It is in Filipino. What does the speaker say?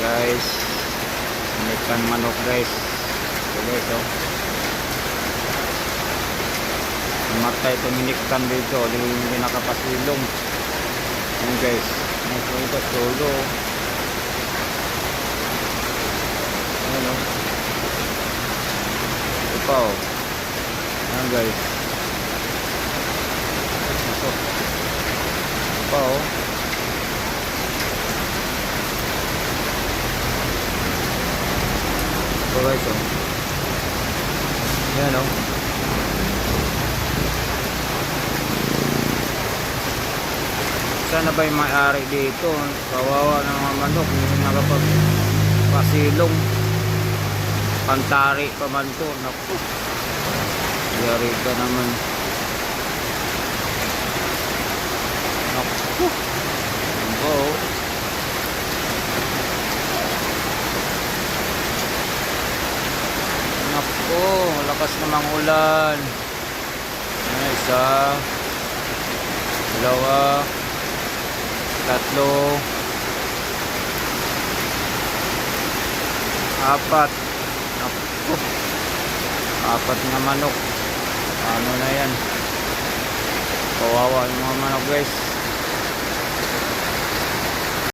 guys, ikan manok guys. So guys, oh, namatay itong iniktan dito, hindi nakapasilong. Ayan guys, ito solo. Ayan, oh, ito pa, oh. Ayan guys, ito pa, oh. Ito guys, oh. Ayan, oh. Sana ba yung may-ari dito? Kawawa ng mga manok, hindi nakapagpasilong. Pantari pa man to. Naku, yari ka naman. Naku, go. Naku, lakas namang ulan. Ayan, isa, dalawa, tatlo, apat. Naku, apat na manok. Ano na yan? Kawawa yung mga manok guys.